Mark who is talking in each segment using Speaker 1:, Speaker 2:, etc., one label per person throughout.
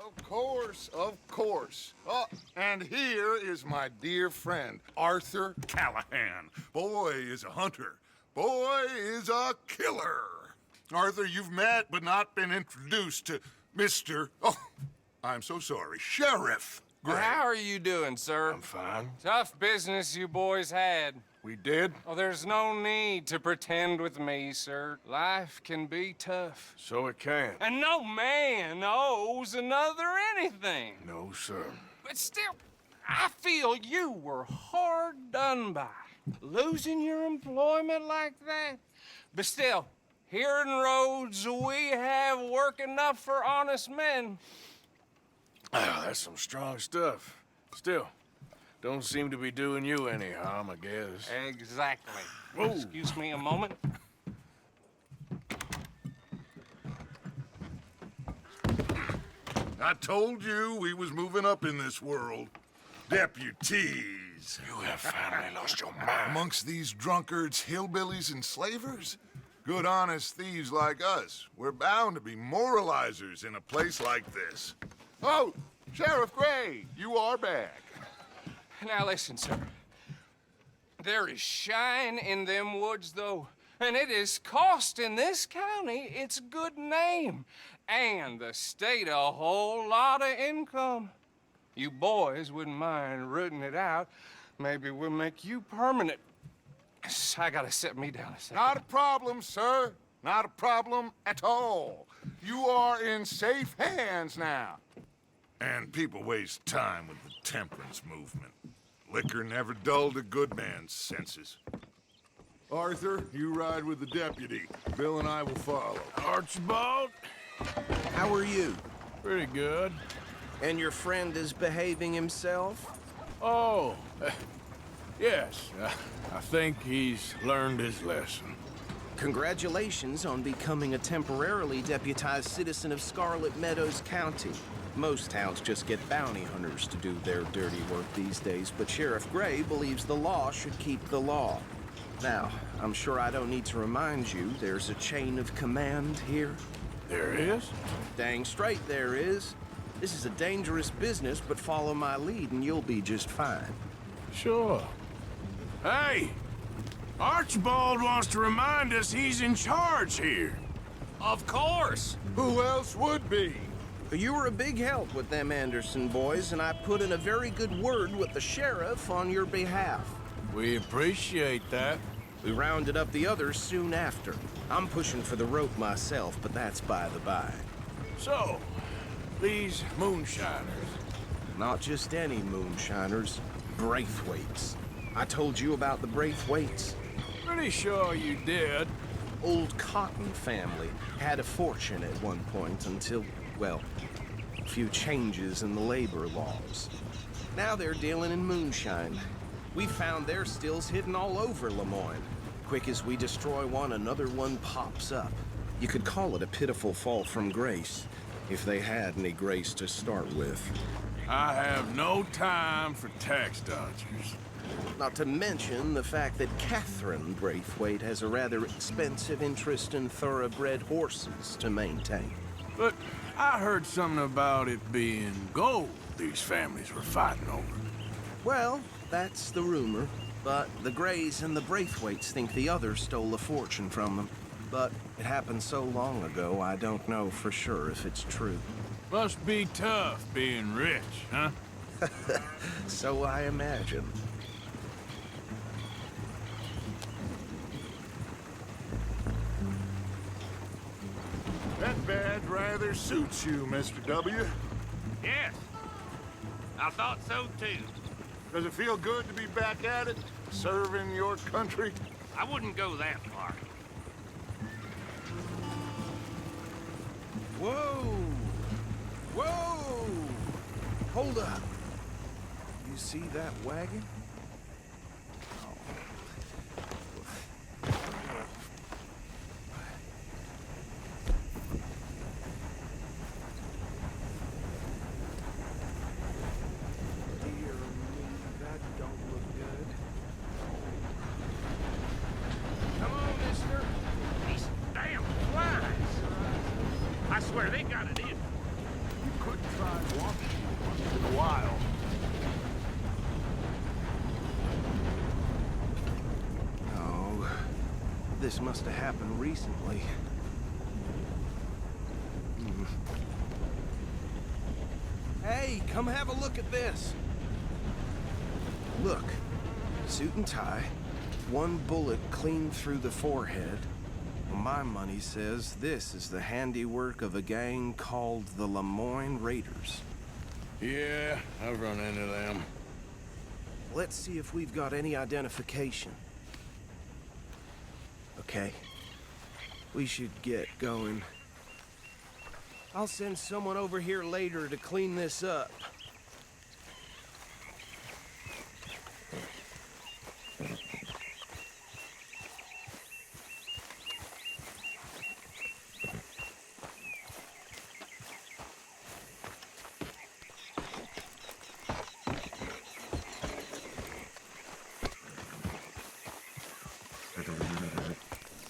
Speaker 1: Of course, of course. Oh, and here is my dear friend, Arthur Callahan. Boy is a hunter. Boy is a killer. Arthur, you've met but not been introduced to Mr. Oh, I'm so sorry, Sheriff Gray.
Speaker 2: How are you doing, sir?
Speaker 3: I'm fine.
Speaker 2: Tough business you boys had.
Speaker 3: We did?
Speaker 2: Oh, there's no need to pretend with me, sir. Life can be tough.
Speaker 3: So it can.
Speaker 2: And no man owes another anything.
Speaker 3: No, sir.
Speaker 2: But still, I feel you were hard done by. Losing your employment like that. But still, here in Rhodes, we have work enough for honest men.
Speaker 3: Oh, that's some strong stuff. Still, don't seem to be doing you any harm, I guess.
Speaker 2: Exactly.
Speaker 3: Whoa.
Speaker 2: Excuse me a moment.
Speaker 1: I told you we was moving up in this world. Deputies.
Speaker 3: You have finally lost your mind.
Speaker 1: Amongst these drunkards, hillbillies, and slavers? Good, honest thieves like us. We're bound to be moralizers in a place like this. Oh, Sheriff Gray, you are back.
Speaker 2: Now listen, sir. There is shine in them woods, though, and it is costing this county its good name, and the state a whole lot of income. You boys wouldn't mind rooting it out. Maybe we'll make you permanent. I gotta sit me down a second.
Speaker 1: Not a problem, sir. Not a problem at all. You are in safe hands now. And people waste time with the temperance movement. Liquor never dulled a good man's senses. Arthur, you ride with the deputy. Bill and I will follow.
Speaker 3: Archibald?
Speaker 4: How are you?
Speaker 3: Pretty good.
Speaker 4: And your friend is behaving himself?
Speaker 3: Oh, yes. I think he's learned his lesson.
Speaker 4: Congratulations on becoming a temporarily deputized citizen of Scarlet Meadows County. Most towns just get bounty hunters to do their dirty work these days, but Sheriff Gray believes the law should keep the law. Now, I'm sure I don't need to remind you there's a chain of command here.
Speaker 3: There is?
Speaker 4: Dang straight there is. This is a dangerous business, but follow my lead and you'll be just fine.
Speaker 3: Sure. Hey! Archibald wants to remind us he's in charge here.
Speaker 2: Of course.
Speaker 1: Who else would be?
Speaker 4: You were a big help with them Anderson boys, and I put in a very good word with the sheriff on your behalf.
Speaker 3: We appreciate that.
Speaker 4: We rounded up the others soon after. I'm pushing for the rope myself, but that's by the by.
Speaker 3: So, these moonshiners.
Speaker 4: Not just any moonshiners, Braithwaites. I told you about the Braithwaites.
Speaker 3: Pretty sure you did.
Speaker 4: Old Cotton family had a fortune at one point until, well, a few changes in the labor laws. Now they're dealing in moonshine. We found their stills hidden all over Lemoyne. Quick as we destroy one, another one pops up. You could call it a pitiful fall from grace, if they had any grace to start with.
Speaker 3: I have no time for tax dodgers.
Speaker 4: Not to mention the fact that Catherine Braithwaite has a rather expensive interest in thoroughbred horses to maintain.
Speaker 3: But I heard something about it being gold these families were fighting over.
Speaker 4: Well, that's the rumor. But the Grays and the Braithwaites think the others stole a fortune from them. But it happened so long ago, I don't know for sure if it's true.
Speaker 3: Must be tough being rich, huh?
Speaker 4: So I imagine.
Speaker 1: That badge rather suits you, Mr. W.
Speaker 5: Yes, I thought so too.
Speaker 1: Does it feel good to be back at it, serving your country?
Speaker 5: I wouldn't go that far.
Speaker 4: Whoa! Whoa! Hold up. You see that wagon?
Speaker 5: These damn flies. I swear they got it in.
Speaker 1: You
Speaker 3: could try walking once in a while.
Speaker 4: Oh, this must have happened recently. Hey, come have a look at this. Look, suit and tie, one bullet clean through the forehead. Well, my money says this is the handiwork of a gang called the Lemoyne Raiders.
Speaker 3: Yeah, I've run into them.
Speaker 4: Let's see if we've got any identification. Okay. We should get going. I'll send someone over here later to clean this up.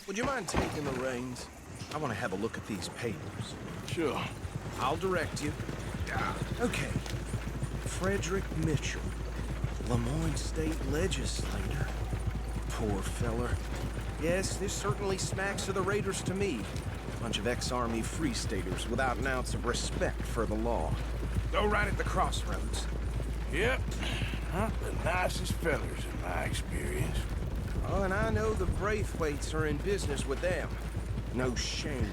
Speaker 4: Would you mind taking the reins? I want to have a look at these papers.
Speaker 3: Sure.
Speaker 4: I'll direct you. Okay. Frederick Mitchell, Lemoyne State Legislator. Poor feller. Yes, this certainly smacks of the Raiders to me. Bunch of ex-Army Free Staters without an ounce of respect for the law. Go right at the crossroads.
Speaker 3: Yep. Not the nicest fellers in my experience.
Speaker 4: Oh, and I know the Braithwaites are in business with them. No shame.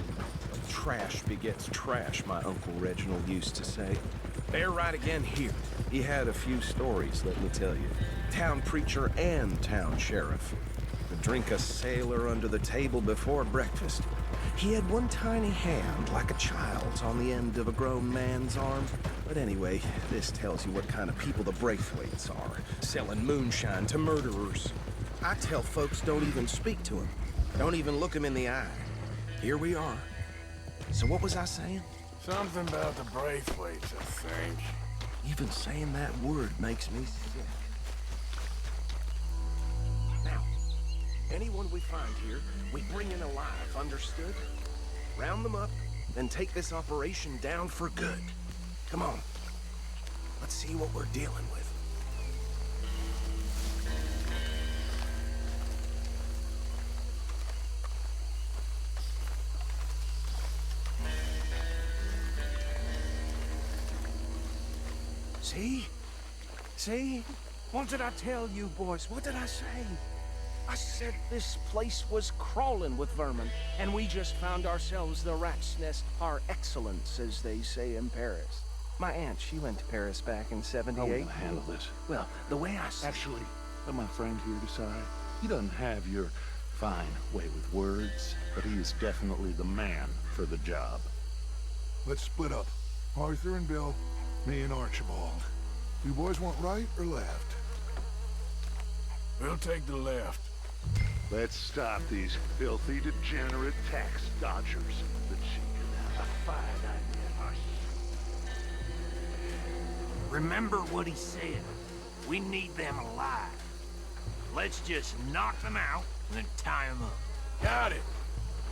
Speaker 4: Trash begets trash, my Uncle Reginald used to say. They're right again here. He had a few stories, let me tell you. Town preacher and town sheriff. Would drink a sailor under the table before breakfast. He had one tiny hand, like a child's, on the end of a grown man's arm. But anyway, this tells you what kind of people the Braithwaites are. Selling moonshine to murderers. I tell folks don't even speak to him. Don't even look him in the eye. Here we are. So what was I saying?
Speaker 3: Something about the Braithwaites, I think.
Speaker 4: Even saying that word makes me sick. Now, anyone we find here, we bring in alive, understood? Round them up, then take this operation down for good. Come on. Let's see what we're dealing with. See? See? What did I tell you, boys? What did I say? I said this place was crawling with vermin, and we just found ourselves the rat's nest par excellence, as they say in Paris. My aunt, she went to Paris back in '78.
Speaker 6: How will I handle this?
Speaker 4: Well, the way I said...
Speaker 6: Actually, let my friend here decide. He doesn't have your fine way with words, but he is definitely the man for the job.
Speaker 7: Let's split up. Arthur and Bill, me and Archibald. You boys want right or left?
Speaker 3: We'll take the left.
Speaker 6: Let's stop these filthy, degenerate tax dodgers. The chicken have a fine idea.
Speaker 5: Remember what he said. We need them alive. Let's just knock them out and then tie them up.
Speaker 3: Got it,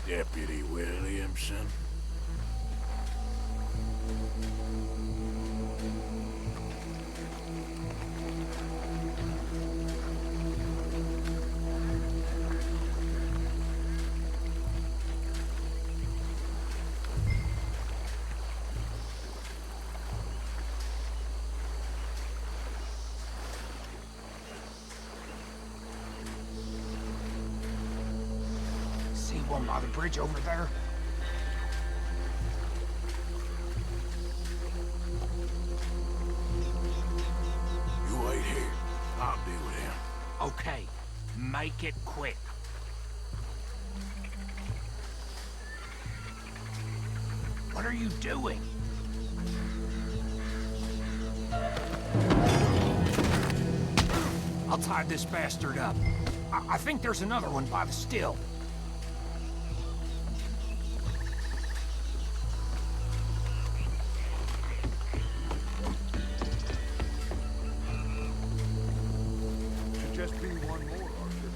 Speaker 3: Deputy Williamson.
Speaker 5: See one by the bridge over there?
Speaker 3: You wait here. I'll deal with him.
Speaker 5: Okay, make it quick. What are you doing? I'll tie this bastard up. I think there's another one by the still.
Speaker 7: Should just be one more, Arthur.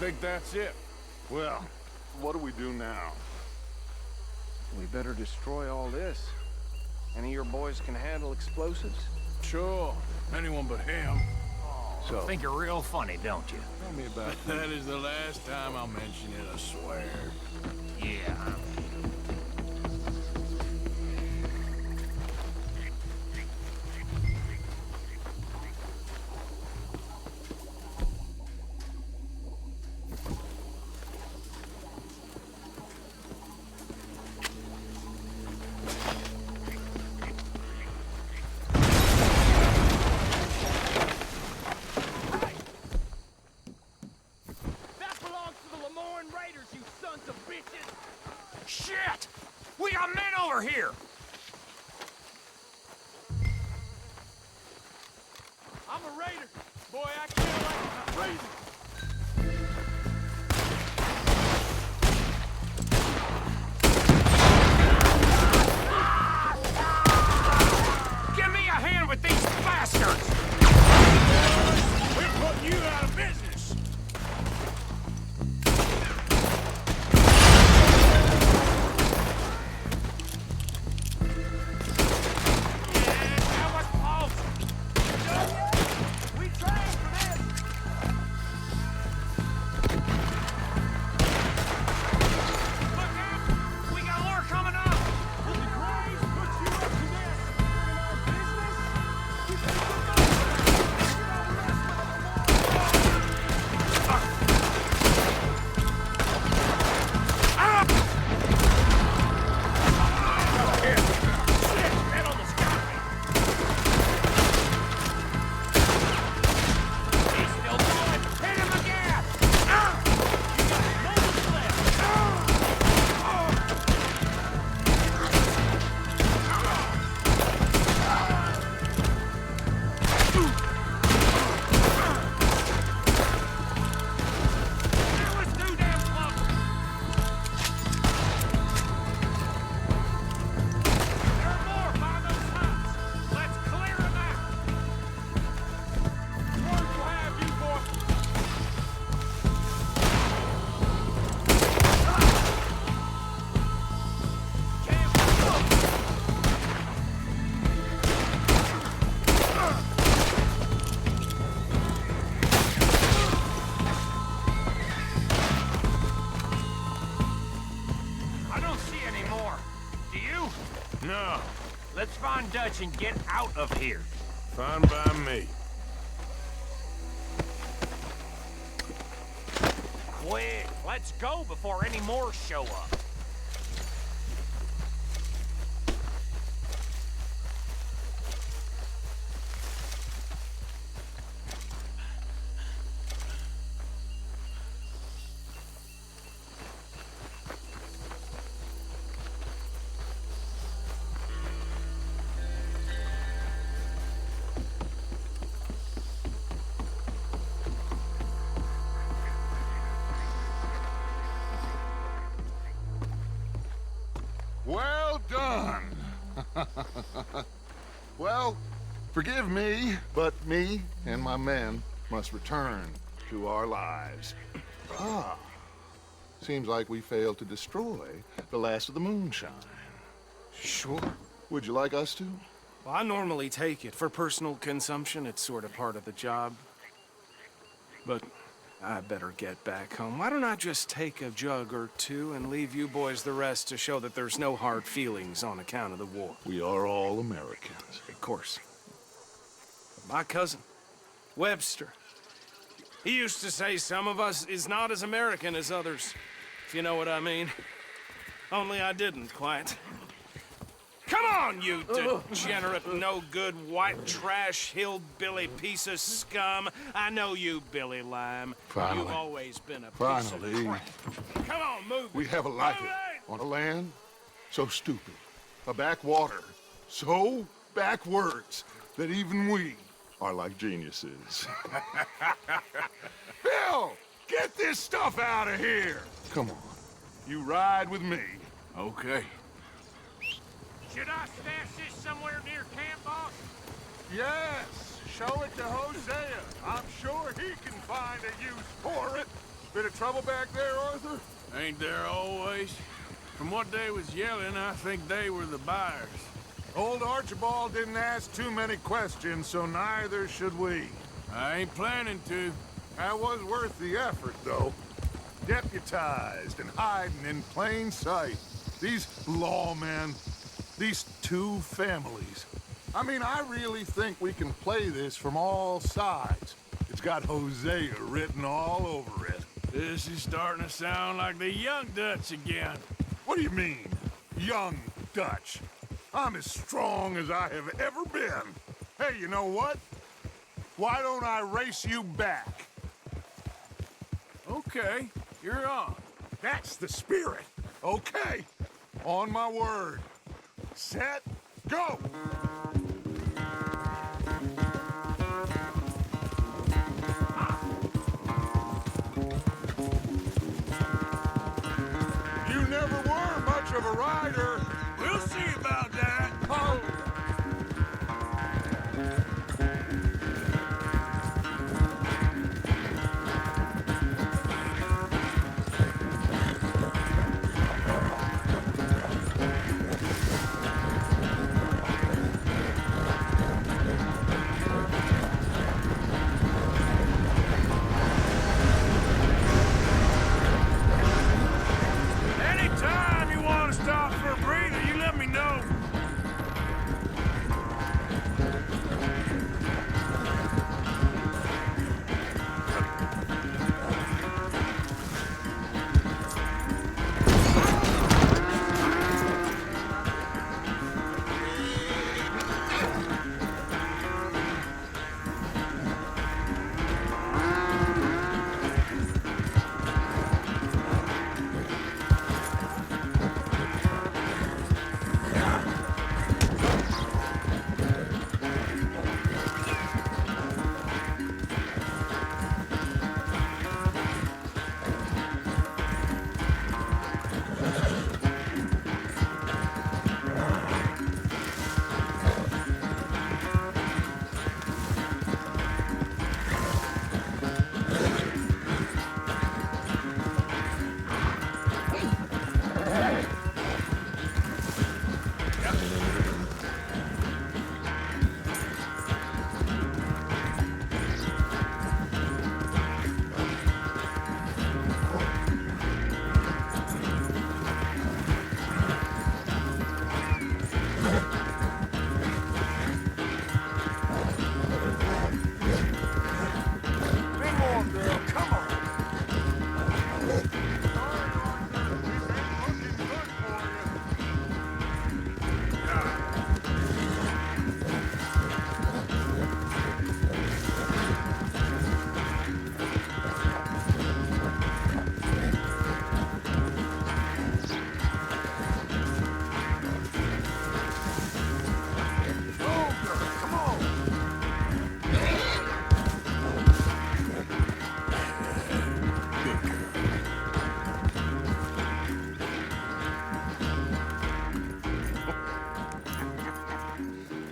Speaker 3: think that's it.
Speaker 6: Well, what do we do now?
Speaker 4: We better destroy all this. Any of your boys can handle explosives?
Speaker 3: Sure, anyone but him.
Speaker 6: So,
Speaker 5: Think you're real funny, don't you?
Speaker 6: tell me about
Speaker 3: That is the last time I'll mention it, I swear.
Speaker 5: Yeah. Shit! We got men over here!
Speaker 3: I'm a raider. Boy, I kill like a raider.
Speaker 5: Give me a hand with these bastards!
Speaker 3: We're putting you out of business.
Speaker 5: That was close! We trained for this! Look out! We got more coming up!
Speaker 3: Will the Grays put you up to this? In our business? You think we're not?
Speaker 5: That almost got me! He's still going! Hit him again! You got moments left! That was too damn close! There are more by those huts! Let's clear them out!
Speaker 3: Word will have you, boy.
Speaker 5: I don't see any more. Do you?
Speaker 3: No,
Speaker 5: Let's find Dutch and get out of here.
Speaker 3: fine by me.
Speaker 5: Quick, let's go before any more show up.
Speaker 1: Well done. Well, forgive me, but me and my men must return to our lives. Ah, seems like we failed to destroy the last of the moonshine.
Speaker 4: Sure.
Speaker 1: Would you like us to?
Speaker 4: Well, I normally take it. For personal consumption, it's sort of part of the job. But I better get back home. Why don't I just take a jug or two and leave you boys the rest to show that there's no hard feelings on account of the war?
Speaker 1: We are all Americans.
Speaker 4: Of course. My cousin, Webster, he used to say some of us is not as American as others, if you know what I mean. Only I didn't quite. Come on, you degenerate, no-good, white trash, hillbilly piece of scum. I know you, Billy Lime.
Speaker 1: Finally.
Speaker 4: You've always been a piece
Speaker 1: Finally.
Speaker 4: of crap. Come on, move it.
Speaker 1: We have a life
Speaker 4: Move it!
Speaker 1: on a land so stupid, a backwater so backwards that even we are like geniuses. Bill, get this stuff out of here. Come on, you ride with me.
Speaker 3: Okay.
Speaker 5: Should I stash this somewhere near camp, boss?
Speaker 1: Yes, show it to Hosea. I'm sure he can find a use for it. Bit of trouble back there, Arthur?
Speaker 3: Ain't there always? From what they was yelling, I think they were the buyers.
Speaker 1: Old Archibald didn't ask too many questions, so neither should we.
Speaker 3: I ain't planning to.
Speaker 1: That was worth the effort, though. Deputized and hiding in plain sight. These lawmen, these two families. I mean, I really think we can play this from all sides. It's got Hosea written all over it.
Speaker 3: This is starting to sound like the Young Dutch again.
Speaker 1: What do you mean, young Dutch? I'm as strong as I have ever been. Hey, you know what? Why don't I race you back?
Speaker 3: Okay, you're on.
Speaker 1: That's the spirit. Okay, on my word. Set, go! You never were much of a rider.
Speaker 3: We'll see about that.
Speaker 1: Oh.
Speaker 3: Anytime you want to stop for a breather, you let me know.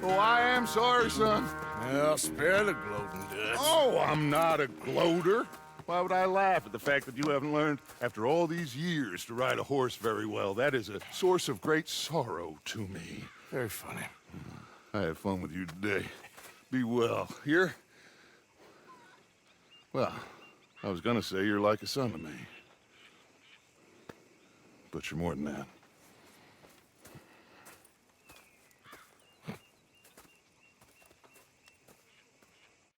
Speaker 1: Oh, I am sorry, son.
Speaker 3: Well, spare the gloating, Dutch.
Speaker 1: Oh, I'm not a gloater. Why would I laugh at the fact that you haven't learned, after all these years, to ride a horse very well? That is a source of great sorrow to me.
Speaker 3: Very funny.
Speaker 1: I had fun with you today. Be well. Here? Well, I was gonna say you're like a son to me. But you're more than that.